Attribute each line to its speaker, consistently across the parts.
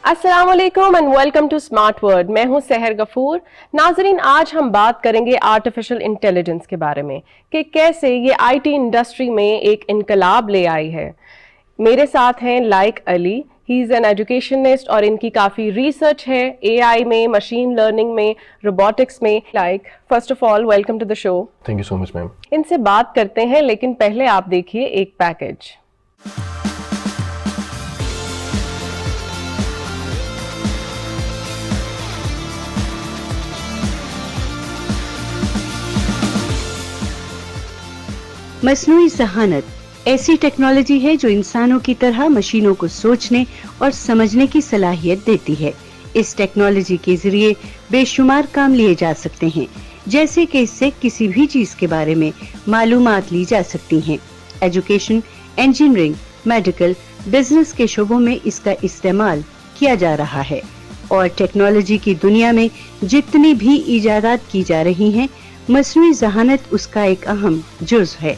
Speaker 1: السلام علیکم and welcome to smart word. میں ہوں سحر غفور. ناظرین, آج ہم بات کریں گے آرٹیفیشل انٹیلیجنس کے بارے میں کہ کیسے یہ آئی ٹی انڈسٹری میں ایک انقلاب لے آئی ہے. میرے ساتھ ہیں لائق علی. ہی از این ایجوکیشنسٹ اور ان کی کافی ریسرچ ہے اے آئی میں, مشین لرننگ میں, روبوٹکس میں. Laiq, first of all welcome to the show.
Speaker 2: Thank you so much ma'am.
Speaker 1: ان سے بات کرتے ہیں, لیکن پہلے آپ دیکھیے ایک پیکج.
Speaker 3: مصنوعی ذہانت ایسی ٹیکنالوجی ہے جو انسانوں کی طرح مشینوں کو سوچنے اور سمجھنے کی صلاحیت دیتی ہے. اس ٹیکنالوجی کے ذریعے بے شمار کام لیے جا سکتے ہیں, جیسے کہ اس سے کسی بھی چیز کے بارے میں معلومات لی جا سکتی ہیں. ایجوکیشن, انجینئرنگ, میڈیکل, بزنس کے شعبوں میں اس کا استعمال کیا جا رہا ہے, اور ٹیکنالوجی کی دنیا میں جتنی بھی ایجادات کی جا رہی ہیں, مصنوعی ذہانت اس کا ایک اہم جزو ہے.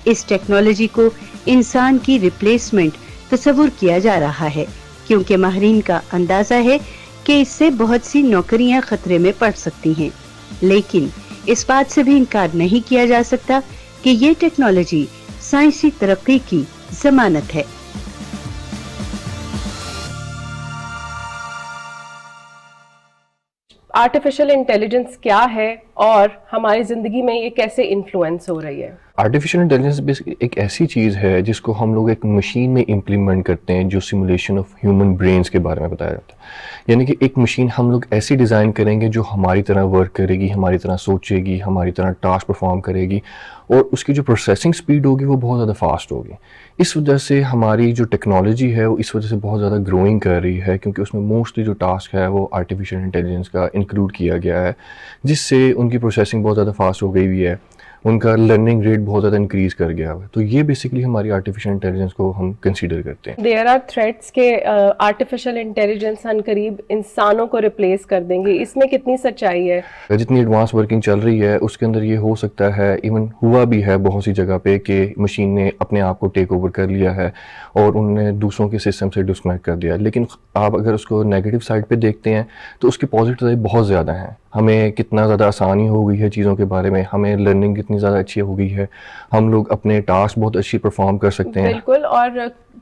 Speaker 3: اس ٹیکنالوجی کو انسان کی ریپلیسمنٹ تصور کیا جا رہا ہے, کیونکہ ماہرین کا اندازہ ہے کہ اس سے بہت سی نوکریاں خطرے میں پڑ سکتی ہیں. لیکن اس بات سے بھی انکار نہیں کیا جا سکتا کہ یہ ٹیکنالوجی سائنسی ترقی کی ضمانت ہے.
Speaker 1: آرٹیفیشل انٹیلیجنس کیا ہے اور ہماری زندگی میں یہ کیسے انفلوئنس ہو رہی ہے؟
Speaker 2: آرٹیفیشل انٹیلیجنس ایک ایسی چیز ہے جس کو ہم لوگ ایک مشین میں امپلیمنٹ کرتے ہیں, جو سیمولیشن آف ہیومن برینز کے بارے میں بتایا جاتا ہے. یعنی کہ ایک مشین ہم لوگ ایسی ڈیزائن کریں گے جو ہماری طرح ورک کرے گی, ہماری طرح سوچے گی, ہماری طرح ٹاسک پرفارم کرے گی, اور اس کی جو پروسیسنگ سپیڈ ہوگی وہ بہت زیادہ فاسٹ ہوگی. اس وجہ سے ہماری جو ٹیکنالوجی ہے وہ اس وجہ سے بہت زیادہ گروئنگ کر رہی ہے, کیونکہ اس میں موسٹلی جو ٹاسک ہے وہ آرٹیفیشل انٹیلیجنس کا انکلوڈ کیا گیا ہے, جس سے ان کی پروسیسنگ بہت زیادہ فاسٹ ہو گئی ہوئی ہے, ان کا لرننگ ریٹ بہت زیادہ انکریز کر گیا ہے. تو یہ بیسکلی ہماری آرٹیفیشل انٹیلیجنس کو ہم کنسیڈر کرتے ہیں.
Speaker 1: دیر آر تھریٹس کہ آرٹیفیشل انٹیلیجنس ان قریب انسانوں کو ریپلیس کر دیں گے. اس میں کتنی سچائی ہے؟
Speaker 2: جتنی ایڈوانس ورکنگ چل رہی ہے اس کے اندر یہ ہو سکتا ہے, ایون ہوا بھی ہے بہت سی جگہ پہ, کہ مشین نے اپنے آپ کو ٹیک اوور کر لیا ہے اور انہوں نے دوسروں کے سسٹم سے ڈسکنیکٹ کر دیا. لیکن آپ اگر اس کو نیگیٹو سائڈ پہ دیکھتے ہیں تو اس کے پازیٹیو بہت زیادہ ہیں. ہمیں کتنا زیادہ آسانی ہو گئی ہے چیزوں کے بارے میں, ہمیں لرننگ کتنی زیادہ اچھی ہو گئی ہے, ہم لوگ اپنے ٹاسک بہت اچھی پرفارم کر سکتے ہیں.
Speaker 1: بالکل, اور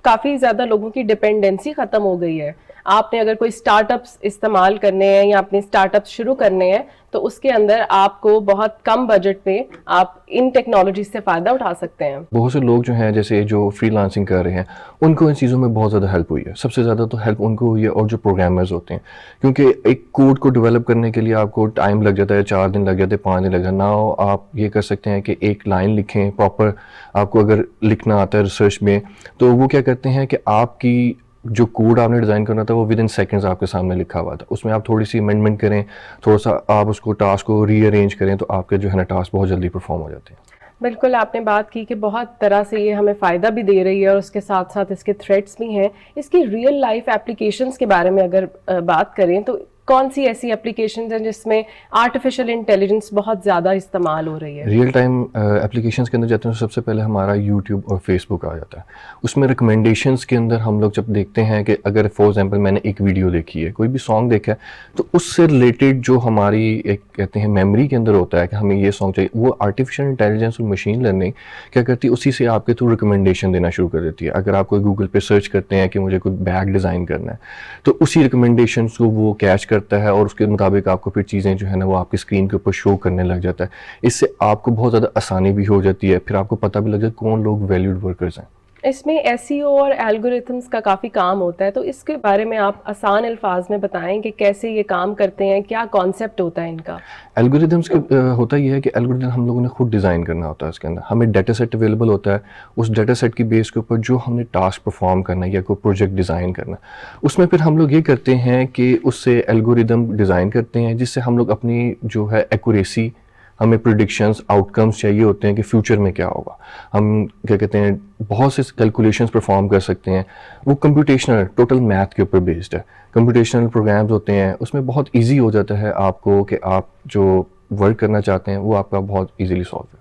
Speaker 1: کافی زیادہ لوگوں کی ڈپینڈنسی ختم ہو گئی ہے. آپ نے اگر کوئی اسٹارٹ اپس استعمال کرنے ہیں یا اپنے اسٹارٹ اپس شروع کرنے ہیں تو اس کے اندر آپ کو بہت کم بجٹ پہ آپ ان ٹیکنالوجی سے فائدہ اٹھا سکتے ہیں.
Speaker 2: بہت سے لوگ جو ہیں جیسے جو فری لانسنگ کر رہے ہیں ان کو ان چیزوں میں بہت زیادہ ہیلپ ہوئی ہے. سب سے زیادہ تو ہیلپ ان کو ہوئی ہے, اور جو پروگرامرز ہوتے ہیں, کیونکہ ایک کوڈ کو ڈیولپ کرنے کے لیے آپ کو ٹائم لگ جاتا ہے, 4 دن لگ جاتے ہیں, 5 دن لگ جاتا ہے. ناؤ آپ یہ کر سکتے ہیں کہ ایک لائن لکھیں پراپر. آپ کو اگر لکھنا آتا ہے ریسرچ میں تو وہ کیا کرتے ہیں کہ آپ کی جو کوڈ آپ نے ڈیزائن کرنا تھا وہ ود ان سیکنڈز آپ کے سامنے لکھا ہوا تھا. اس میں آپ تھوڑی سی امینڈمنٹ کریں, تھوڑا سا آپ اس کو ٹاسک کو ری ارینج کریں, تو آپ کے جو ہے نا ٹاسک بہت جلدی پرفارم ہو جاتے ہیں.
Speaker 1: بالکل, آپ نے بات کی کہ بہت طرح سے یہ ہمیں فائدہ بھی دے رہی ہے اور اس کے ساتھ ساتھ اس کے تھریٹس بھی ہیں. اس کی ریئل لائف اپلیکیشنز کے بارے میں اگر بات کریں تو کون سی ایسی اپلیکیشنز ہیں جس میں آرٹیفیشل انٹیلیجنس بہت زیادہ استعمال ہو رہی ہے؟
Speaker 2: ریئل ٹائم اپلیکیشنز کے اندر جاتے ہیں تو سب سے پہلے ہمارا یوٹیوب اور فیس بک آ جاتا ہے. اس میں ریکمنڈیشنز کے اندر ہم لوگ جب دیکھتے ہیں کہ اگر فار ایگزامپل میں نے ایک ویڈیو دیکھی ہے, کوئی بھی سانگ دیکھا ہے, تو اس سے ریلیٹڈ جو ہماری ایک کہتے ہیں میموری کے اندر ہوتا ہے کہ ہمیں یہ سانگ چاہیے, وہ آرٹیفیشل انٹیلیجنس اور مشین لرننگ کیا کرتی ہے, اسی سے آپ کے تھرو ریکمنڈیشن دینا شروع کر دیتی ہے. اگر آپ کوئی گوگل پہ سرچ کرتے ہیں کہ مجھے کوئی بیگ ڈیزائن کرنا ہے, تو اسی ریکمنڈیشنس کو وہ کیچ کرتا ہے اور اس کے مطابق آپ کو پھر چیزیں جو ہے نا وہ آپ کی اسکرین کے اوپر شو کرنے لگ جاتا ہے. اس سے آپ کو بہت زیادہ آسانی بھی ہو جاتی ہے, پھر آپ کو پتہ بھی لگ جاتا ہے کون لوگ ویلیوڈ ورکرز ہیں.
Speaker 1: اس میں ایس ای او اور الگوریتھمس کا کافی کام ہوتا ہے, تو اس کے بارے میں آپ آسان الفاظ میں بتائیں کہ کیسے یہ کام کرتے ہیں, کیا کانسیپٹ ہوتا ہے ان کا؟
Speaker 2: الگوریتھمس ہوتا یہ ہے کہ الگوریتھم ہم لوگوں نے خود ڈیزائن کرنا ہوتا ہے. اس کے اندر ہمیں ڈیٹا سیٹ اویلیبل ہوتا ہے, اس ڈیٹا سیٹ کی بیس کے اوپر جو ہم نے ٹاسک پرفارم کرنا ہے یا کوئی پروجیکٹ ڈیزائن کرنا ہے, اس میں پھر ہم لوگ یہ کرتے ہیں کہ اس سے الگوریتھم ڈیزائن کرتے ہیں, جس سے ہم لوگ اپنی جو ہے ایکوریسی, ہمیں پریڈکشنز آؤٹ کمز چاہیے ہوتے ہیں کہ فیوچر میں کیا ہوگا, ہم کیا کہتے ہیں بہت سے کیلکولیشنز پرفارم کر سکتے ہیں. وہ کمپیوٹیشنل ٹوٹل میتھ کے اوپر بیسڈ ہے. کمپیوٹیشنل پروگرامز ہوتے ہیں, اس میں بہت ایزی ہو جاتا ہے آپ کو کہ آپ جو ورک کرنا چاہتے ہیں وہ آپ کا بہت ایزیلی سالو ہے.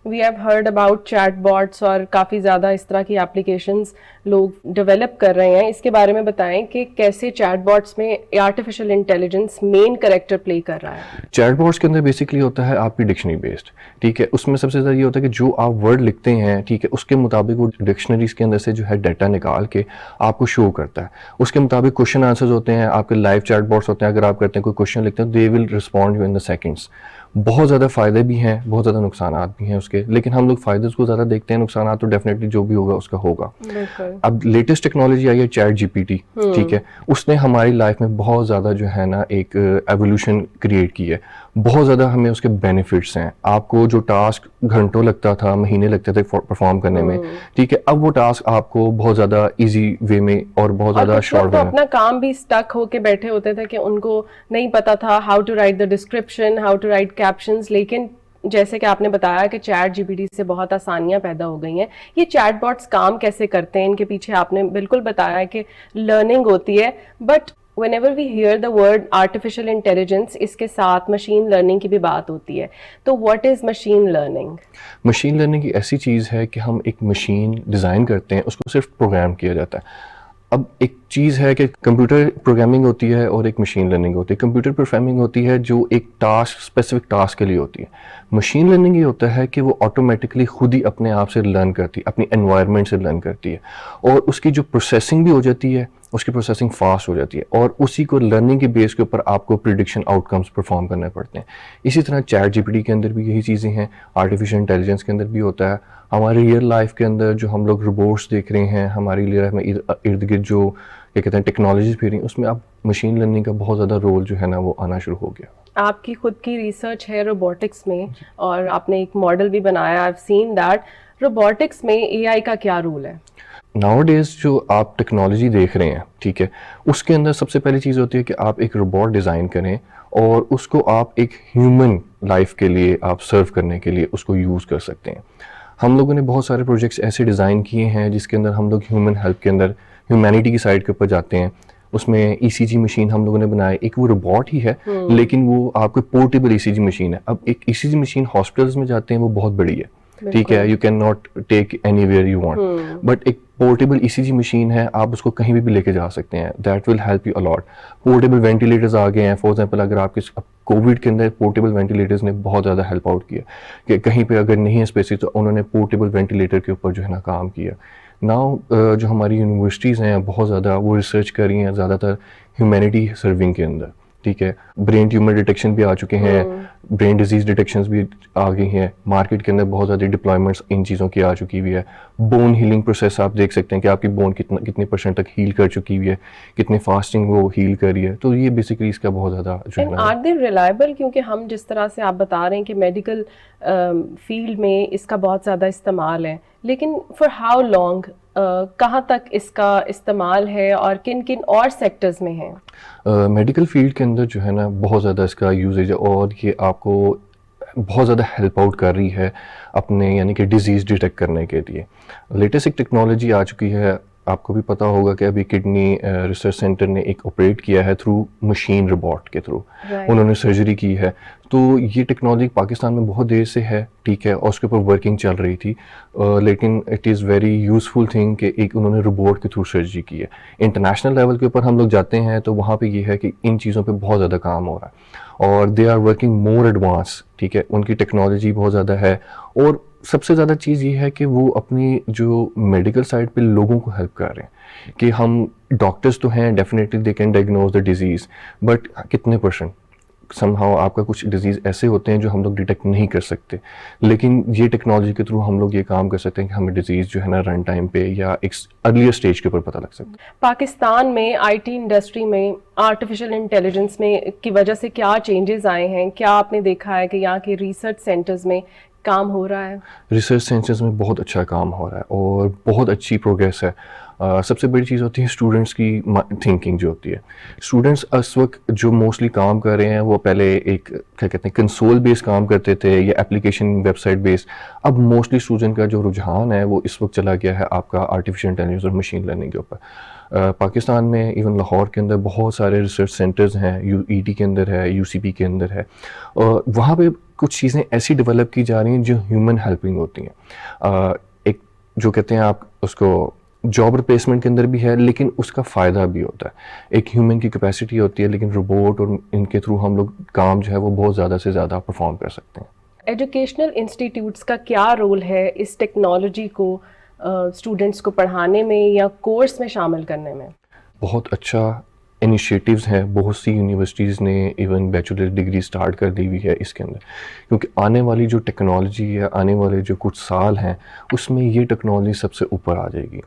Speaker 1: We have heard about chat bots اور کافی زیادہ اس طرح کی اپلیکیشنز لوگ ڈیولپ کر رہے ہیں، اس کے بارے میں بتائیں کہ کیسے چیٹ باٹس میں آرٹیفیشل انٹیلیجنس مین کریکٹر پلے کر رہا ہے.
Speaker 2: چیٹ باٹس کے اندر بیسکلی ہوتا ہے آپ کی ڈکشنری بیسڈ، ٹھیک ہے. اس میں سب سے زیادہ یہ ہوتا ہے کہ جو آپ ورڈ لکھتے ہیں، ٹھیک ہے، اس کے مطابق وہ ڈکشنریز کے اندر سے جو ہے ڈیٹا نکال کے آپ کو شو کرتا ہے. اس کے مطابق کوشچن آنسرز ہوتے ہیں، آپ کے لائیو چیٹ باٹس ہوتے ہیں. اگر آپ کرتے ہیں کوئی کوشچن لکھتے ہیں، they will respond you in the seconds. بہت زیادہ فائدے بھی ہیں، بہت زیادہ نقصانات بھی ہیں اس کے، لیکن ہم لوگ فائدے کو زیادہ دیکھتے ہیں، نقصانات تو ڈیفینیٹلی جو بھی ہوگا اس کا ہوگا. اب لیٹسٹ ٹیکنالوجی آئی ہے چیٹ جی پی ٹی، ٹھیک ہے. اس نے ہماری لائف میں بہت زیادہ جو ہے نا ایک ایولیوشن کریٹ کی ہے. بہت زیادہ ہمیں اس کے بینیفٹس ہیں. آپ کو جو ٹاسک گھنٹوں لگتا تھا، مہینے لگتے تھے پرفارم کرنے میں، ٹھیک ہے، اب وہ ٹاسک آپ کو بہت زیادہ ایزی وے میں اور بہت زیادہ شارٹ وے میں.
Speaker 1: اپنا کام بھی اسٹک ہو کے بیٹھے ہوتے تھے کہ ان کو نہیں پتا تھا how to write the description, how to write captions. لیکن جیسے کہ آپ نے بتایا کہ چیٹ جی پی ٹی سے بہت آسانیاں پیدا ہو گئی ہیں. یہ چیٹ باٹس کام کیسے کرتے ہیں؟ ان کے پیچھے آپ نے بالکل بتایا کہ لرننگ ہوتی ہے، but whenever we hear the word artificial intelligence اس کے ساتھ مشین لرننگ کی بھی بات ہوتی ہے. تو what is machine learning؟
Speaker 2: Machine learning ایسی چیز ہے کہ ہم ایک مشین ڈیزائن کرتے ہیں، اس کو صرف پروگرام کیا جاتا ہے. اب ایک چیز ہے کہ کمپیوٹر پروگرامنگ ہوتی ہے اور ایک مشین لرننگ ہوتی ہے. کمپیوٹر پروگرامنگ ہوتی ہے جو ایک ٹاسک، اسپیسیفک ٹاسک کے لیے ہوتی ہے. مشین لرننگ یہ ہوتا ہے کہ وہ آٹومیٹکلی خود ہی اپنے آپ سے لرن کرتی ہے، اپنی انوائرمنٹ سے لرن کرتی ہے، اور اس کی جو پروسیسنگ بھی ہو جاتی ہے، اس کی پروسیسنگ فاسٹ ہو جاتی ہے، اور اسی کو لرننگ کے بیس کے اوپر آپ کو پریڈکشن آؤٹ کمس پرفارم کرنے پڑتے ہیں. اسی طرح چیٹ جی پی ٹی کے اندر بھی یہی چیزیں ہیں، آرٹیفیشل انٹیلیجنس کے اندر بھی ہوتا ہے. ہماری ریئل لائف کے اندر جو ہم لوگ روبوٹس دیکھ رہے ہیں، ہماری ریئل لائف میں ارد گرد جو کیا کہتے ہیں ٹیکنالوجیز پھر رہی ہیں، اس میں اب مشین لرننگ کا بہت زیادہ رول جو ہے نا وہ آنا شروع ہو گیا.
Speaker 1: آپ کی خود کی ریسرچ ہے روبوٹکس میں، اور آپ نے ایک ماڈل بھی بنایا. I've seen that. روبوٹکس میں اے آئی کا کیا رول ہے؟
Speaker 2: ناؤ ڈیز جو آپ ٹیکنالوجی دیکھ رہے ہیں، ٹھیک ہے، اس کے اندر سب سے پہلی چیز ہوتی ہے کہ آپ ایک روبوٹ ڈیزائن کریں اور اس کو آپ ایک ہیومن لائف کے لیے آپ سرو کرنے کے لیے اس کو یوز کر سکتے ہیں. ہم لوگوں نے بہت سارے پروجیکٹس ایسے ڈیزائن کیے ہیں جس کے اندر ہم لوگ ہیومن ہیلپ کے اندر ہیومینٹی کی سائڈ کے اوپر جاتے ہیں. اس میں ای سی جی مشین ہم لوگوں نے بنایا. ایک وہ روبوٹ ہی ہے لیکن وہ آپ کو پورٹیبل ای سی جی مشین ہے. اب ایک ای سی جی مشین ہاسپٹلس میں جاتے ہیں وہ بہت بڑی ہے، ٹھیک ہے، you can not take any where you want, but ایک پورٹیبل ای سی جی مشین ہے، آپ اس کو کہیں بھی لے کے جا سکتے ہیں. That will help you a lot. Portable ventilators آ گئے ہیں. فار ایگزامپل اگر آپ کے کووڈ کے اندر پورٹیبل وینٹیلیٹرز نے بہت زیادہ ہیلپ آؤٹ کیا کہ کہیں پہ اگر نہیں ہے اسپیس تو انہوں نے پورٹیبل وینٹیلیٹر کے اوپر جو ہے نا کام کیا. ناؤ جو ہماری یونیورسٹیز ہیں بہت زیادہ وہ ریسرچ کر رہی ہیں زیادہ تر ہیومینٹی سرونگ کے اندر، ٹھیک ہے. برین ٹیومر ڈیٹیکشن بھی آ چکے ہیں، برین ڈیزیز ڈیٹیکشنز بھی آ گئی ہیں. مارکیٹ کے اندر بہت زیادہ ڈپلائمنٹس ان چیزوں کی آ چکی ہوئی ہے. بون ہیلنگ پروسیس آپ دیکھ سکتے ہیں کہ آپ کی بون کتنے پرسنٹ تک ہیل کر چکی ہوئی ہے، کتنے فاسٹنگ وہ ہیل کر رہی ہے. تو یہ بیسکلی اس کا بہت زیادہ جو ہے نا.
Speaker 1: Are they reliable? کیونکہ ہم جس طرح سے آپ بتا رہے ہیں کہ میڈیکل فیلڈ میں اس کا بہت زیادہ استعمال ہے، لیکن فار ہاؤ لانگ، کہاں تک اس کا استعمال ہے اور کن کن اور سیکٹرز میں ہے؟
Speaker 2: میڈیکل فیلڈ کے اندر جو ہے نا بہت زیادہ اس کا یوزیج ہے، اور یہ آپ کو بہت زیادہ ہیلپ آؤٹ کر رہی ہے اپنے یعنی کہ ڈیزیز ڈیٹیکٹ کرنے کے لیے. لیٹسٹ ایک ٹیکنالوجی آ چکی ہے، آپ کو بھی پتا ہوگا کہ ابھی کڈنی ریسرچ سینٹر نے ایک آپریٹ کیا ہے تھرو مشین روبوٹ کے تھرو، انہوں نے سرجری کی ہے. تو یہ ٹیکنالوجی پاکستان میں بہت دیر سے ہے، ٹھیک ہے، اور اس کے اوپر ورکنگ چل رہی تھی، لیکن it is very useful thing کہ ایک انہوں نے روبوٹ کے تھرو سرجری کی ہے. انٹرنیشنل لیول کے اوپر ہم لوگ جاتے ہیں تو وہاں پہ یہ ہے کہ ان چیزوں پہ بہت زیادہ کام ہو رہا ہے، اور they are working more advance, ٹھیک ہے. ان کی ٹیکنالوجی بہت زیادہ ہے، اور سب سے زیادہ چیز یہ ہے کہ وہ اپنی جو میڈیکل سائڈ پہ لوگوں کو ہیلپ کر رہے ہیں. کہ ہم ڈاکٹرز تو ہیں، definitely they can diagnose the disease, but کتنے پرسنٹ سم ہاؤ آپ کا کچھ ڈیزیز ایسے ہوتے ہیں جو ہم لوگ ڈیٹیکٹ نہیں کر سکتے، لیکن یہ ٹیکنالوجی کے تھرو ہم لوگ یہ کام کر سکتے ہیں کہ ہمیں ڈیزیز جو ہے نا رن ٹائم پہ یا ایک ارلیئر اسٹیج کے اوپر پتہ لگ سکتا ہے.
Speaker 1: پاکستان میں آئی ٹی انڈسٹری میں آرٹیفیشل انٹیلیجنس میں کی وجہ سے کیا چینجز آئے ہیں؟ کیا آپ نے دیکھا ہے کہ یہاں کے ریسرچ سینٹرز میں کام ہو رہا ہے؟
Speaker 2: ریسرچ سینٹرز میں بہت اچھا کام ہو رہا ہے اور بہت اچھی پروگریس ہے. سب سے بڑی چیز ہوتی ہے اسٹوڈنٹس کی تھنکنگ جو ہوتی ہے. اسٹوڈنٹس اس وقت جو موسٹلی کام کر رہے ہیں وہ پہلے ایک کیا کہتے ہیں کنسول بیس کام کرتے تھے یا اپلیکیشن ویب سائٹ بیس. اب موسٹلی اسٹوڈنٹ کا جو رجحان ہے وہ اس وقت چلا گیا ہے آپ کا آرٹیفیشل انٹیلیجنس اور مشین لرننگ کے اوپر. پاکستان میں ایون لاہور کے اندر بہت سارے ریسرچ سینٹرز ہیں، یو ای ٹی کے اندر ہے، یو سی پی کے اندر ہے، اور وہاں پہ کچھ چیزیں ایسی ڈیولپ کی جا رہی ہیں جو ہیومن ہیلپنگ ہوتی ہیں. ایک جو کہتے ہیں آپ اس کو جاب ریپلیسمنٹ کے اندر بھی ہے لیکن اس کا فائدہ بھی ہوتا ہے. ایک ہیومن کی کیپیسٹی ہوتی ہے لیکن روبوٹ اور ان کے تھرو ہم لوگ کام جو ہے وہ بہت زیادہ سے زیادہ پرفارم کر سکتے ہیں.
Speaker 1: ایجوکیشنل انسٹیٹیوٹس کا کیا رول ہے اس ٹیکنالوجی کو اسٹوڈنٹس کو پڑھانے میں یا کورس میں شامل کرنے میں؟
Speaker 2: بہت اچھا انیشیٹیوز ہیں, بہت سی یونیورسٹیز نے ایون بیچلر ڈگری سٹارٹ کر دی ہوئی ہے اس کے اندر, کیونکہ آنے والی جو ٹیکنالوجی ہے, آنے والے جو کچھ سال ہیں اس میں یہ ٹیکنالوجی سب سے اوپر آ جائے گی.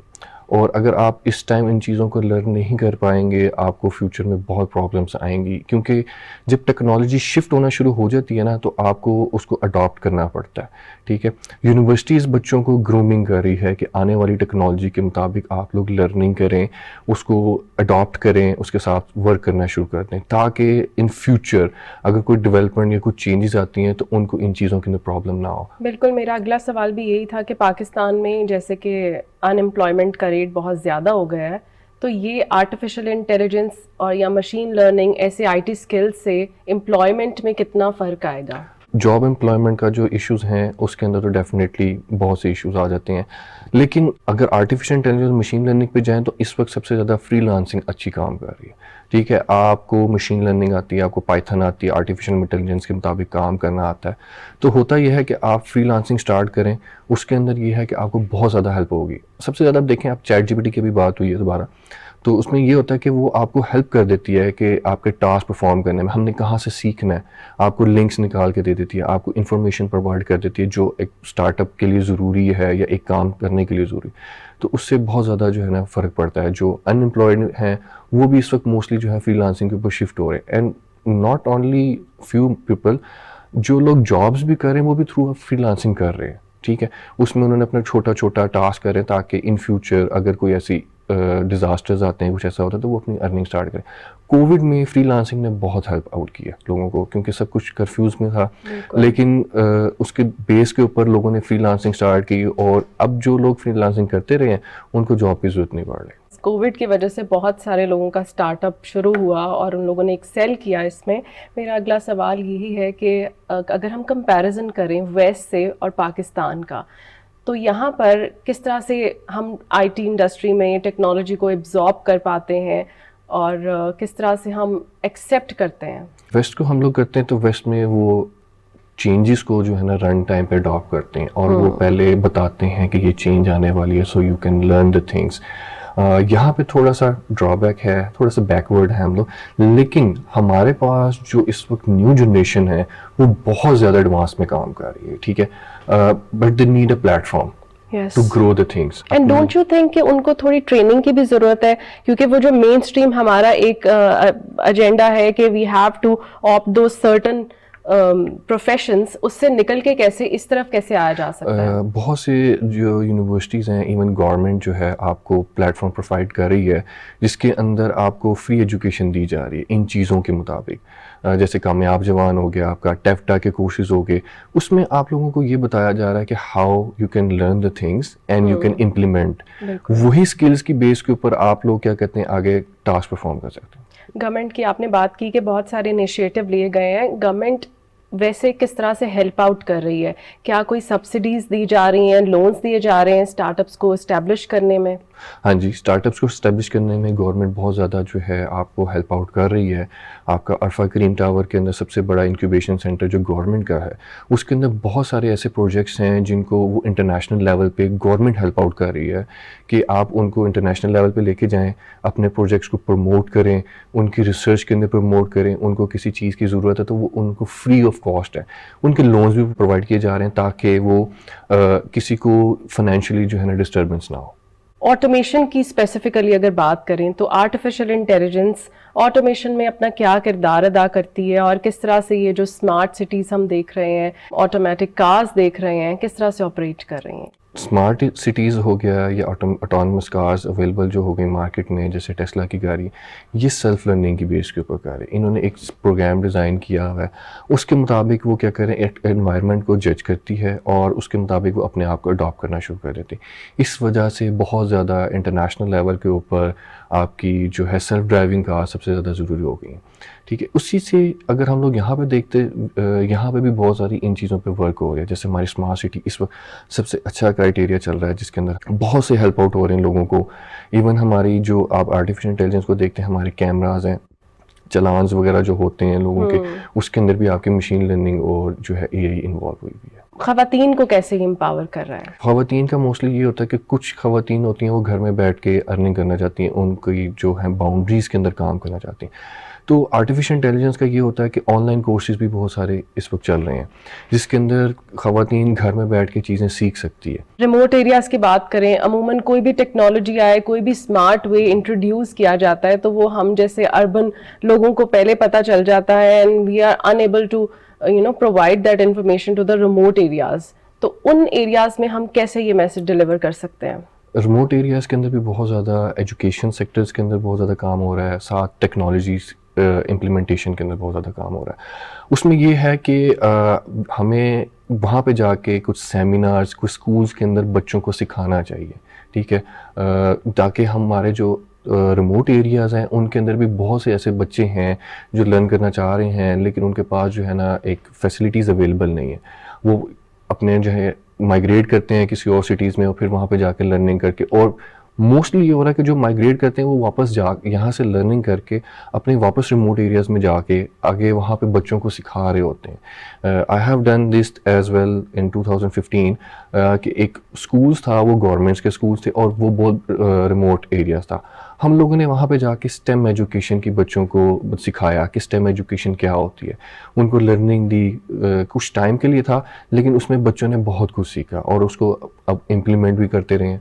Speaker 2: اور اگر آپ اس ٹائم ان چیزوں کو لرن نہیں کر پائیں گے آپ کو فیوچر میں بہت پرابلمس آئیں گی, کیونکہ جب ٹیکنالوجی شفٹ ہونا شروع ہو جاتی ہے نا تو آپ کو اس کو اڈاپٹ کرنا پڑتا ہے. ٹھیک ہے, یونیورسٹیز بچوں کو گرومنگ کر رہی ہے کہ آنے والی ٹیکنالوجی کے مطابق آپ لوگ لرننگ کریں, اس کو اڈاپٹ کریں, اس کے ساتھ ورک کرنا شروع کر دیں, تاکہ ان فیوچر اگر کوئی ڈیولپمنٹ یا کچھ چینجز آتی ہیں تو ان کو ان چیزوں کے اندر پرابلم نہ ہو.
Speaker 1: بالکل, میرا اگلا سوال بھی یہی تھا کہ پاکستان میں جیسے کہ ان امپلائمنٹ کا ریٹ بہت زیادہ ہو گیا ہے, تو یہ آرٹیفیشل انٹیلیجنس اور یا مشین لرننگ ایسے آئی ٹی اسکلز سے امپلائمنٹ میں کتنا فرق آئے گا؟
Speaker 2: جاب امپلائمنٹ کا جو ایشوز ہیں اس کے اندر تو ڈیفینیٹلی بہت سے ایشوز آ جاتے ہیں, لیکن اگر آرٹیفیشل انٹیلیجنس مشین لرننگ پہ جائیں تو اس وقت سب سے زیادہ فری لانسنگ اچھی کام کر رہی ہے. ٹھیک ہے, آپ کو مشین لرننگ آتی ہے, آپ کو پائتھن آتی ہے, آرٹیفیشل انٹیلیجنس کے مطابق کام کرنا آتا ہے, تو ہوتا یہ ہے کہ آپ فری لانسنگ سٹارٹ کریں, اس کے اندر یہ ہے کہ آپ کو بہت زیادہ ہیلپ ہوگی. سب سے زیادہ آپ دیکھیں, آپ چیٹ جی پی ٹی کی بھی بات ہوئی ہے دوبارہ, تو اس میں یہ ہوتا ہے کہ وہ آپ کو ہیلپ کر دیتی ہے کہ آپ کے ٹاسک پرفارم کرنے میں, ہم نے کہاں سے سیکھنا ہے, آپ کو لنکس نکال کے دے دیتی ہے, آپ کو انفارمیشن پرووائڈ کر دیتی ہے جو ایک اسٹارٹ اپ کے لیے ضروری ہے یا ایک کام کرنے کے لیے ضروری. تو اس سے بہت زیادہ جو ہے نا فرق پڑتا ہے. جو ان امپلائڈ ہیں وہ بھی اس وقت موسٹلی جو ہے فری لانسنگ کے اوپر شفٹ ہو رہے ہیں, and not only few people, جو لوگ جابس بھی کر رہے ہیں وہ بھی تھرو فری لانسنگ کر رہے ہیں. ٹھیک ہے, اس میں انہوں نے اپنا چھوٹا چھوٹا ٹاسک کریں تاکہ ان فیوچر اگر کوئی ایسی ڈیزاسٹرز آتے ہیں, کچھ ایسا ہوتا ہے تو وہ اپنی ارننگ سٹارٹ کریں. کووڈ میں فری لانسنگ نے بہت ہیلپ آؤٹ کیا لوگوں کو, کیونکہ سب کچھ کرفیوز میں تھا, لیکن اس کے بیس کے اوپر لوگوں نے فری لانسنگ سٹارٹ کی, اور اب جو لوگ فری لانسنگ کرتے رہے ہیں ان کو جاب کی ضرورت نہیں پڑ رہی.
Speaker 1: کووڈ کی وجہ سے بہت سارے لوگوں کا سٹارٹ اپ شروع ہوا اور ان لوگوں نے ایکسیل کیا اس میں. میرا اگلا سوال یہی ہے کہ اگر ہم کمپیریزن کریں ویسٹ سے اور پاکستان کا, تو یہاں پر کس طرح سے ہم آئی ٹی انڈسٹری میں ٹیکنالوجی کو ایبزارب کر پاتے ہیں اور کس طرح سے ہم ایکسیپٹ کرتے ہیں؟
Speaker 2: ویسٹ کو ہم لوگ کرتے ہیں تو ویسٹ میں وہ چینجز کو جو ہے نا رن ٹائم پہ اڈاپٹ کرتے ہیں, اور وہ پہلے بتاتے ہیں کہ یہ چینج آنے والی ہے, so you can learn the things. یہاں پہ تھوڑا سا ڈرا بیک ہے, تھوڑا سا بیکورڈ ہے ہم لوگ, لیکن ہمارے پاس جو اس وقت نیو جنریشن ہے وہ بہت زیادہ ایڈوانس میں کام کر رہی ہے. ٹھیک ہے, but they need a platform to grow the things.
Speaker 1: And don't you think کہ ان کو تھوڑی ٹریننگ کی بھی ضرورت ہے, کیونکہ وہ جو مین اسٹریم ہمارا ایک ایجنڈا ہے کہ we have to opt those certain professions, اس سے نکل کے کیسے اس طرف کیسے آیا جا سکتا ہے؟
Speaker 2: بہت سے جو یونیورسٹیز ہیں, ایون گورنمنٹ جو ہے آپ کو پلیٹ فارم پرووائڈ کر رہی ہے جس کے اندر آپ کو فری ایجوکیشن دی جا رہی ہے ان چیزوں کے مطابق. جیسے کامیاب جوان ہو گیا, آپ کا ٹیفٹا کے کورسز ہو گئے, اس میں آپ لوگوں کو یہ بتایا جا رہا ہے کہ how you can learn the things and you can implement. وہی اسکلس کی بیس کے اوپر آپ لوگ کیا کہتے ہیں آگے ٹاسک پرفارم کر سکتے ہیں.
Speaker 1: گورنمنٹ کی آپ نے بات کی کہ بہت سارے انیشیٹو لیے گئے ہیں, گورنمنٹ ویسے کس طرح سے ہیلپ آؤٹ کر رہی ہے؟ کیا کوئی سبسڈیز دی جا رہی ہیں, لونز دیے جا رہے ہیں اسٹارٹ اپس کو اسٹیبلش کرنے میں؟
Speaker 2: ہاں جی, اسٹارٹ اپس کو اسٹیبلش کرنے میں گورنمنٹ بہت زیادہ جو ہے آپ کو ہیلپ آؤٹ کر رہی ہے. آپ کا عرفہ کریم ٹاور کے اندر سب سے بڑا انکیوبیشن سینٹر جو گورنمنٹ کا ہے, اس کے اندر بہت سارے ایسے پروجیکٹس ہیں جن کو وہ انٹرنیشنل لیول پہ گورنمنٹ ہیلپ آؤٹ کر رہی ہے کہ آپ ان کو انٹرنیشنل لیول پہ لے کے جائیں, اپنے پروجیکٹس کو پروموٹ کریں, ان کی ریسرچ کے اندر پروموٹ کریں. ان کو کسی چیز کی ضرورت ہے تو وہ ان کو فری آف کاسٹ ہے, ان کے لونز بھی پرووائڈ کیے جا رہے ہیں تاکہ وہ کسی کو فائنینشلی جو ہے نا ڈسٹربنس نہ ہو.
Speaker 1: آٹومیشن کی اسپیسیفکلی اگر بات کریں تو آرٹیفیشل انٹیلیجنس آٹومیشن میں اپنا کیا کردار ادا کرتی ہے, اور کس طرح سے یہ جو اسمارٹ سٹیز ہم دیکھ رہے ہیں, آٹومیٹک کارز دیکھ رہے ہیں, کس طرح سے آپریٹ کر رہی ہیں؟
Speaker 2: اسمارٹ سٹیز ہو گیا یا آٹونمس کارز اویلیبل جو ہو گئی مارکیٹ میں, جیسے ٹیسلا کی گاڑی, یہ سیلف لرننگ کی بیس کے اوپر کر رہے ہیں. انہوں نے ایک پروگرام ڈیزائن کیا ہوا ہے, اس کے مطابق وہ کیا کریں ایک انوائرمنٹ کو جج کرتی ہے اور اس کے مطابق وہ اپنے آپ کو اڈاپٹ کرنا شروع کر دیتی. اس وجہ سے بہت زیادہ انٹرنیشنل لیول کے اوپر آپ کی جو ہے سیلف ڈرائیونگ کار سب سے زیادہ ضروری ہو گئی ہیں. ٹھیک ہے, اسی سے اگر ہم لوگ یہاں پہ دیکھتے, یہاں پہ بھی بہت ساری ان چیزوں پہ ورک ہو رہا ہے. جیسے ہماری اسمارٹ سٹی اس وقت سب سے اچھا کرائٹیریا چل رہا ہے جس کے اندر بہت سے ہیلپ آؤٹ ہو رہے ہیں لوگوں کو. ایون ہماری جو آپ آرٹیفیشل انٹیلیجنس کو دیکھتے ہیں, ہمارے کیمراز ہیں, چلانز وغیرہ جو ہوتے ہیں لوگوں کے, اس کے اندر بھی آپ کی مشین لرننگ اور جو ہے اے آئی انوالو ہوئی ہوئی ہے.
Speaker 1: خواتین کو کیسے امپاور کر رہا ہے؟
Speaker 2: خواتین کا موسٹلی یہ ہوتا ہے کہ کچھ خواتین ہوتی ہیں وہ گھر میں بیٹھ کے ارننگ کرنا چاہتی ہیں, ان کی جو ہے باؤنڈریز کے اندر کام کرنا چاہتی ہیں. تو آرٹیفیشل انٹیلیجنس کا یہ ہوتا ہے کہ آن لائن کورسز بھی بہت سارے اس وقت چل رہے ہیں جس کے اندر خواتین گھر میں بیٹھ کے چیزیں سیکھ سکتی ہے.
Speaker 1: ریموٹ ایریاز کی بات کریں, عموماً کوئی بھی ٹیکنالوجی آئے, کوئی بھی اسمارٹ وے انٹروڈیوس کیا جاتا ہے تو وہ ہم جیسے اربن لوگوں کو پہلے پتہ چل جاتا ہے, and we are enable to provide that information to the remote areas. تو ان ایریاز میں ہم کیسے یہ میسج ڈیلیور کر سکتے ہیں؟
Speaker 2: ریموٹ ایریاز کے اندر بھی بہت زیادہ ایجوکیشن سیکٹرز کے اندر بہت زیادہ کام ہو رہا ہے, ساتھ ٹیکنالوجیز امپلیمنٹیشن کے اندر بہت زیادہ کام ہو رہا ہے. اس میں یہ ہے کہ ہمیں وہاں پہ جا کے کچھ سیمینارز, کچھ اسکولس کے اندر بچوں کو سکھانا چاہیے. ٹھیک ہے, تاکہ ہمارے جو ریموٹ ایریاز ہیں ان کے اندر بھی بہت سے ایسے بچے ہیں جو لرن کرنا چاہ رہے ہیں لیکن ان کے پاس جو ہے نا ایک فیسلٹیز اویلیبل نہیں ہے. وہ اپنے جو ہے مائگریٹ کرتے ہیں کسی اور سٹیز میں اور پھر وہاں پہ جا کے لرننگ کر کے, اور موسٹلی یہ ہو رہا ہے کہ جو مائگریٹ کرتے ہیں وہ واپس جا یہاں سے لرننگ کر کے اپنے واپس ریموٹ ایریاز میں جا کے آگے وہاں پہ بچوں کو سکھا رہے ہوتے ہیں. I have done this as well in 2015 کہ ایک اسکولس تھا, وہ گورنمنٹس کے اسکولس تھے اور وہ بہت ریموٹ ایریاز تھا. ہم لوگوں نے وہاں پہ جا کے اسٹیم ایجوکیشن کی بچوں کو سکھایا کہ اسٹیم ایجوکیشن کیا ہوتی ہے, ان کو لرننگ دی. کچھ ٹائم کے لیے تھا لیکن اس میں بچوں نے بہت کچھ سیکھا اور اس کو اب امپلیمنٹ بھی کرتے رہے ہیں.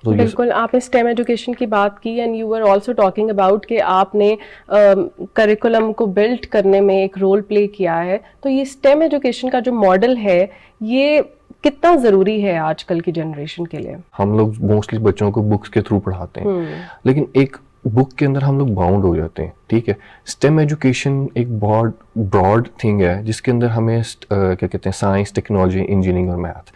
Speaker 1: بالکل, آپ نے اسٹیم ایجوکیشن کی بات کی and you are also talking about کہ آپ نے کریکولم کو بلڈ کرنے میں ایک رول پلے کیا ہے. تو یہ اسٹیم ایجوکیشن کا جو ماڈل ہے یہ کتنا ضروری ہے آج کل کی جنریشن کے لیے؟
Speaker 2: ہم لوگ موسٹلی بچوں کو بکس کے تھرو پڑھاتے ہیں لیکن ایک بک کے اندر ہم لوگ باؤنڈ ہو جاتے ہیں. ٹھیک ہے, اسٹیم ایجوکیشن ایک بہت براڈ تھنگ ہے جس کے اندر ہمیں کیا کہتے ہیں سائنس, ٹیکنالوجی, انجینئرنگ اور میتھ,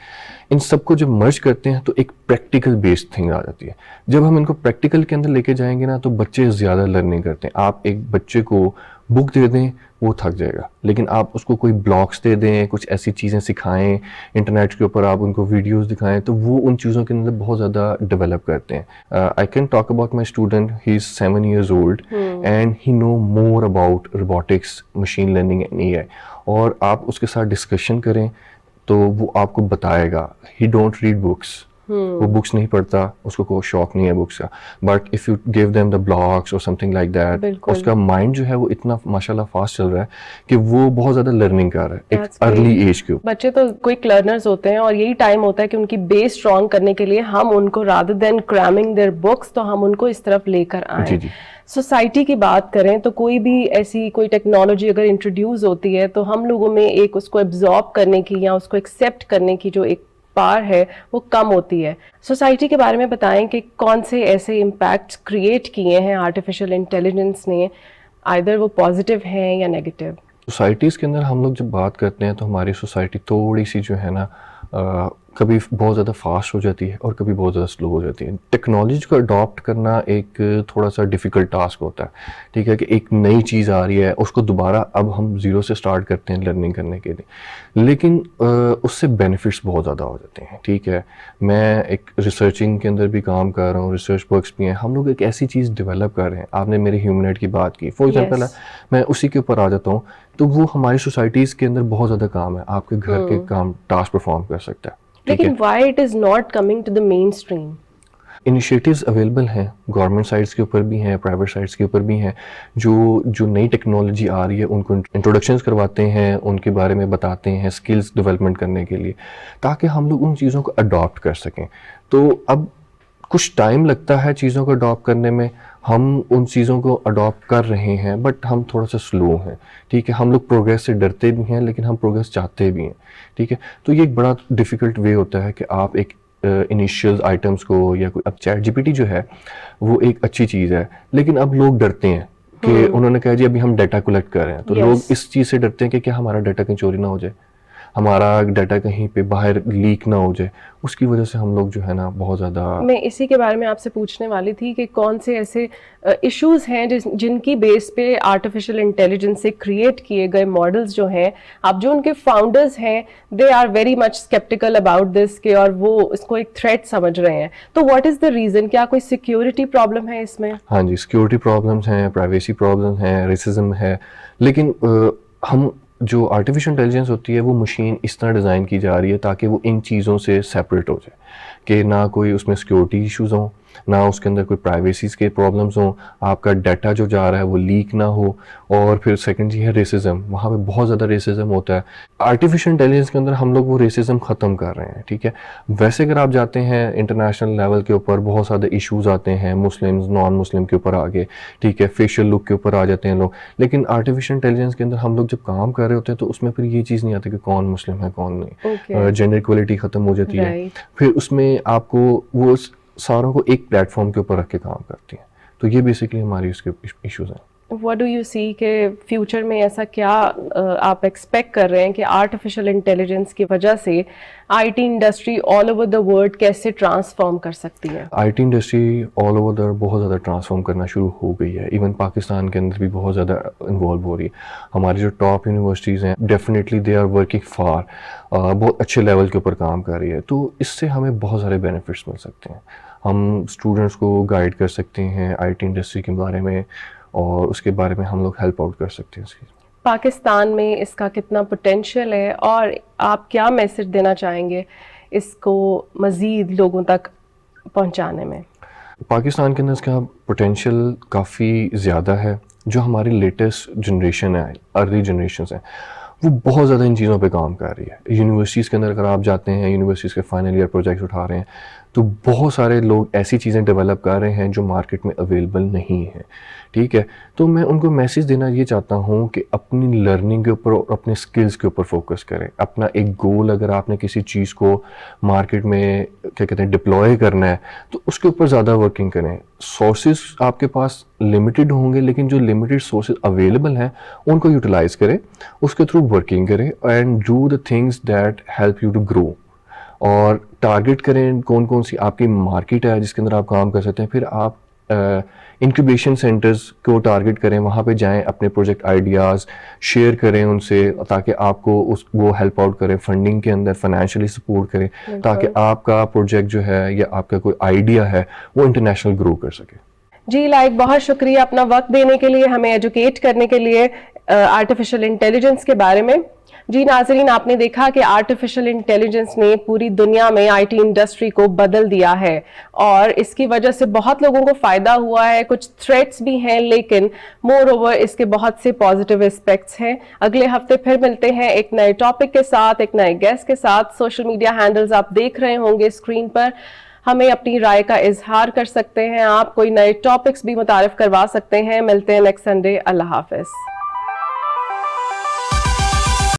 Speaker 2: ان سب کو جب مرج کرتے ہیں تو ایک پریکٹیکل بیسڈ تھنگ آ جاتی ہے. جب ہم ان کو پریکٹیکل کے اندر لے کے جائیں گے نا تو بچے زیادہ لرننگ کرتے ہیں. آپ ایک بچے کو بک دے دیں وہ تھک جائے گا, لیکن آپ اس کو کوئی بلاگس دے دیں, کچھ ایسی چیزیں سکھائیں, انٹرنیٹ کے اوپر آپ ان کو ویڈیوز دکھائیں تو وہ ان چیزوں کے اندر بہت زیادہ ڈیولپ کرتے ہیں. I can talk about my student, he is 7 years old and he know more about robotics, machine learning and A I. اور آپ اس کے ساتھ ڈسکشن کریں تو وہ آپ کو بتائے گا. ہی ڈونٹ ریڈ بکس, وہ بکس نہیں پڑھتا, اس کو کوئی شوق نہیں ہے بکس کا, but if you give them the blogs اور سم تھنگ لائک دیٹ, اس کا مائنڈ جو ہے وہ اتنا ماشاء اللہ فاسٹ چل رہا ہے کہ وہ بہت زیادہ لرننگ کر رہا ہے ایک ارلی ایج کے اوپر.
Speaker 1: بچے تو کوئک لرنرز ہوتے ہیں اور یہی ٹائم ہوتا ہے کہ ان کی بیس اسٹرانگ کرنے کے لیے ہم ان کو رادر دین کریمنگ دیئر بکس تو ہم ان کو اس طرف لے کر آئیں. سوسائٹی کی بات کریں تو کوئی بھی ایسی کوئی ٹیکنالوجی اگر انٹروڈیوس ہوتی ہے تو ہم لوگوں میں ایک اس کو ایبزارب کرنے کی یا اس کو ایکسیپٹ کرنے کی جو ایک پار ہے وہ کم ہوتی ہے. سوسائٹی کے بارے میں بتائیں کہ کون سے ایسے امپیکٹس کریٹ کیے ہیں آرٹیفیشل انٹیلیجنس نے, آئدر وہ پازیٹیو ہیں یا نیگیٹیو.
Speaker 2: سوسائٹیز کے اندر ہم لوگ جب بات کرتے ہیں تو ہماری سوسائٹی تھوڑی سی جو ہے نا کبھی بہت زیادہ فاسٹ ہو جاتی ہے اور کبھی بہت زیادہ سلو ہو جاتی ہے. ٹیکنالوجی کو اڈاپٹ کرنا ایک تھوڑا سا ڈیفیکلٹ ٹاسک ہوتا ہے. ٹھیک ہے, کہ ایک نئی چیز آ رہی ہے اس کو دوبارہ اب ہم زیرو سے سٹارٹ کرتے ہیں لرننگ کرنے کے لیے, لیکن اس سے بینیفٹس بہت زیادہ ہو جاتے ہیں. ٹھیک ہے, میں ایک ریسرچنگ کے اندر بھی کام کر رہا ہوں, ریسرچ ورکس بھی ہیں, ہم لوگ ایک ایسی چیز ڈیولپ کر رہے ہیں. آپ نے میرے ہیومنیٹ کی بات کی, فار ایگزامپل میں اسی کے اوپر آ جاتا ہوں, تو وہ ہماری سوسائٹیز کے اندر بہت زیادہ کام ہے, آپ کے گھر کے کام ٹاسک پرفارم کر سکتا ہے.
Speaker 1: لیکن why it is not coming to the mainstream؟
Speaker 2: Initiatives available ہیں, گورنمنٹ سائٹس کے اوپر بھی ہیں, پرائیویٹ سائٹس کے اوپر بھی ہیں, جو نئی ٹیکنالوجی آ رہی ہے ان کو انٹروڈکشنز کرواتے ہیں, ان کے بارے میں بتاتے ہیں اسکلز ڈیولپمنٹ کرنے کے لیے, تاکہ ہم لوگ ان چیزوں کو اڈاپٹ کر سکیں. تو اب کچھ ٹائم لگتا ہے چیزوں کو اڈاپٹ کرنے میں, ہم ان چیزوں کو اڈاپٹ کر رہے ہیں بٹ ہم تھوڑا سا سلو ہیں. ٹھیک ہے, ہم لوگ پروگریس سے ڈرتے بھی ہیں لیکن ہم پروگریس چاہتے بھی ہیں. ٹھیک ہے, تو یہ ایک بڑا ڈیفیکلٹ وے ہوتا ہے کہ آپ ایک انیشیل آئٹمس کو یا کوئی, اب چیٹ جی پی ٹی جو ہے وہ ایک اچھی چیز ہے لیکن اب لوگ ڈرتے ہیں کہ انہوں نے کہا جی ابھی ہم ڈیٹا کلیکٹ کر رہے ہیں, تو لوگ اس چیز سے ڈرتے ہیں کہ کیا ہمارا ڈیٹا کہیں چوری نہ ہو جائے. ہمارا ڈیٹا کہیں پہ باہر لیک نہ ہو جائے. اس کی وجہ سے ہم لوگ جو ہے نا بہت زیادہ.
Speaker 1: میں اسی کے بارے میں آپ سے پوچھنے والی تھی کہ کون سے ایسے ایشوز ہیں جن کی بیس پہ آرٹیفیشیل انٹیلیجنس سے کریٹ کیے گئے ماڈلز جو ہیں, اب جو ان کے فاؤنڈرز ہیں they are very much skeptical about this, کہ اور وہ اس کو ایک تھریٹ سمجھ رہے ہیں. تو واٹ از دا ریزن, کیا کوئی سیکیورٹی پرابلم ہے اس میں؟
Speaker 2: ہاں جی, سیکیورٹی پرابلمس ہیں, پرائیویسی پرابلمس ہیں, ریسزم ہے. لیکن ہم جو آرٹیفیشیل انٹیلیجنس ہوتی ہے وہ مشین اس طرح ڈیزائن کی جا رہی ہے تاکہ وہ ان چیزوں سے سیپریٹ ہو جائے کہ نہ کوئی اس میں سیکیورٹی ایشوز ہوں, نہ اس کے اندر کوئی پرائیویسیز کے پرابلمس ہوں, آپ کا ڈیٹا جو جا رہا ہے وہ لیک نہ ہو. اور پھر سیکنڈ یہ ہے ریسزم, وہاں پہ بہت زیادہ ریسزم ہوتا ہے. آرٹیفیشیل انٹیلیجنس کے اندر ہم لوگ وہ ریسزم ختم کر رہے ہیں, ٹھیک ہے. ویسے اگر آپ جاتے ہیں انٹرنیشنل لیول کے اوپر بہت زیادہ ایشوز آتے ہیں, مسلمز نان مسلم کے اوپر آگے, ٹھیک ہے, فیشیل لک کے اوپر آ جاتے ہیں لوگ. لیکن آرٹیفیشیل انٹیلیجنس کے اندر ہم لوگ جب کام کر رہے ہوتے ہیں تو اس میں پھر یہ چیز نہیں آتی کہ کون مسلم ہے کون نہیں, جینڈر ایکویلٹی ختم ہو جاتی ہے. پھر اس میں آپ کو وہ ساروں کو ایک پلیٹ فارم کے اوپر رکھ کے کام کرتی ہیں. تو یہ بیسیکلی ہماری اس کے ایشوز ہیں.
Speaker 1: واٹ ڈو یو سی کہ فیوچر میں ایسا کیا آپ ایکسپیکٹ کر رہے ہیں کہ آرٹیفیشیل انٹیلیجنس کی وجہ سے I T industry all over the world کیسے ٹرانسفارم کر سکتی ہے؟
Speaker 2: I T industry all over the بہت زیادہ ٹرانسفارم کرنا شروع ہو گئی ہے. ایون پاکستان کے اندر بھی بہت زیادہ انوالو ہو رہی ہے. ہماری جو ٹاپ یونیورسٹیز ہیں definitely they are working for, بہت اچھے لیول کے اوپر کام کر رہی ہے. تو اس سے ہمیں بہت سارے بینیفٹس مل سکتے ہیں. ہم اسٹوڈنٹس کو گائیڈ کر سکتے ہیں آئی ٹی انڈسٹری کے بارے میں, اور اس کے بارے میں ہم لوگ ہیلپ آؤٹ کر سکتے ہیں. اس کی
Speaker 1: پاکستان میں اس کا کتنا پوٹینشیل ہے, اور آپ کیا میسج دینا چاہیں گے اس کو مزید لوگوں تک پہنچانے میں؟
Speaker 2: پاکستان کے اندر اس کا پوٹینشیل کافی زیادہ ہے. جو ہماری لیٹسٹ جنریشن ہے, ارلی جنریشنز ہیں, وہ بہت زیادہ ان چیزوں پہ کام کر رہی ہے. یونیورسٹیز کے اندر اگر آپ جاتے ہیں, یونیورسٹیز کے فائنل ایئر پروجیکٹس اٹھا رہے ہیں, تو بہت سارے لوگ ایسی چیزیں ڈیولپ کر رہے ہیں جو مارکیٹ میں اویلیبل نہیں ہیں, ٹھیک ہے. تو میں ان کو میسیج دینا یہ چاہتا ہوں کہ اپنی لرننگ کے اوپر اور اپنے اسکلس کے اوپر فوکس کریں. اپنا ایک گول, اگر آپ نے کسی چیز کو مارکیٹ میں کیا کہتے ہیں ڈپلوائے کرنا ہے, تو اس کے اوپر زیادہ ورکنگ کریں. سورسز آپ کے پاس لمیٹڈ ہوں گے, لیکن جو لمیٹڈ سورسز اویلیبل ہیں ان کو یوٹیلائز کریں, اس کے تھرو ورکنگ کریں, and do the things that help you to grow. اور ٹارگیٹ کریں کون کون سی آپ کی مارکیٹ ہے جس کے اندر آپ کام کر سکتے ہیں. پھر آپ انکیوبیشن سینٹرز کو ٹارگیٹ کریں, وہاں پہ جائیں, اپنے پروجیکٹ آئیڈیاز شیئر کریں ان سے, تاکہ آپ کو وہ ہیلپ آؤٹ کریں فنڈنگ کے اندر, فائنینشلی سپورٹ کریں, تاکہ آپ کا پروجیکٹ جو ہے یا آپ کا کوئی آئیڈیا ہے وہ انٹرنیشنل گرو کر سکے.
Speaker 1: جی لائک بہت شکریہ اپنا وقت دینے کے لیے, ہمیں ایجوکیٹ کرنے کے لیے آرٹیفیشیل انٹیلیجنس کے بارے میں. جی ناظرین, آپ نے دیکھا کہ آرٹیفیشیل انٹیلیجنس نے پوری دنیا میں آئی ٹی انڈسٹری کو بدل دیا ہے, اور اس کی وجہ سے بہت لوگوں کو فائدہ ہوا ہے. کچھ تھریٹس بھی ہیں, لیکن مور اوور اس کے بہت سے پازیٹیو اسپیکٹس ہیں. اگلے ہفتے پھر ملتے ہیں ایک نئے ٹاپک کے ساتھ, ایک نئے گیسٹ کے ساتھ. سوشل میڈیا ہینڈلز آپ دیکھ رہے ہوں گے اسکرین پر, ہمیں اپنی رائے کا اظہار کر سکتے ہیں آپ, کوئی نئے ٹاپکس بھی متعارف کروا سکتے ہیں. ملتے ہیں نیکسٹ سنڈے. اللہ حافظ.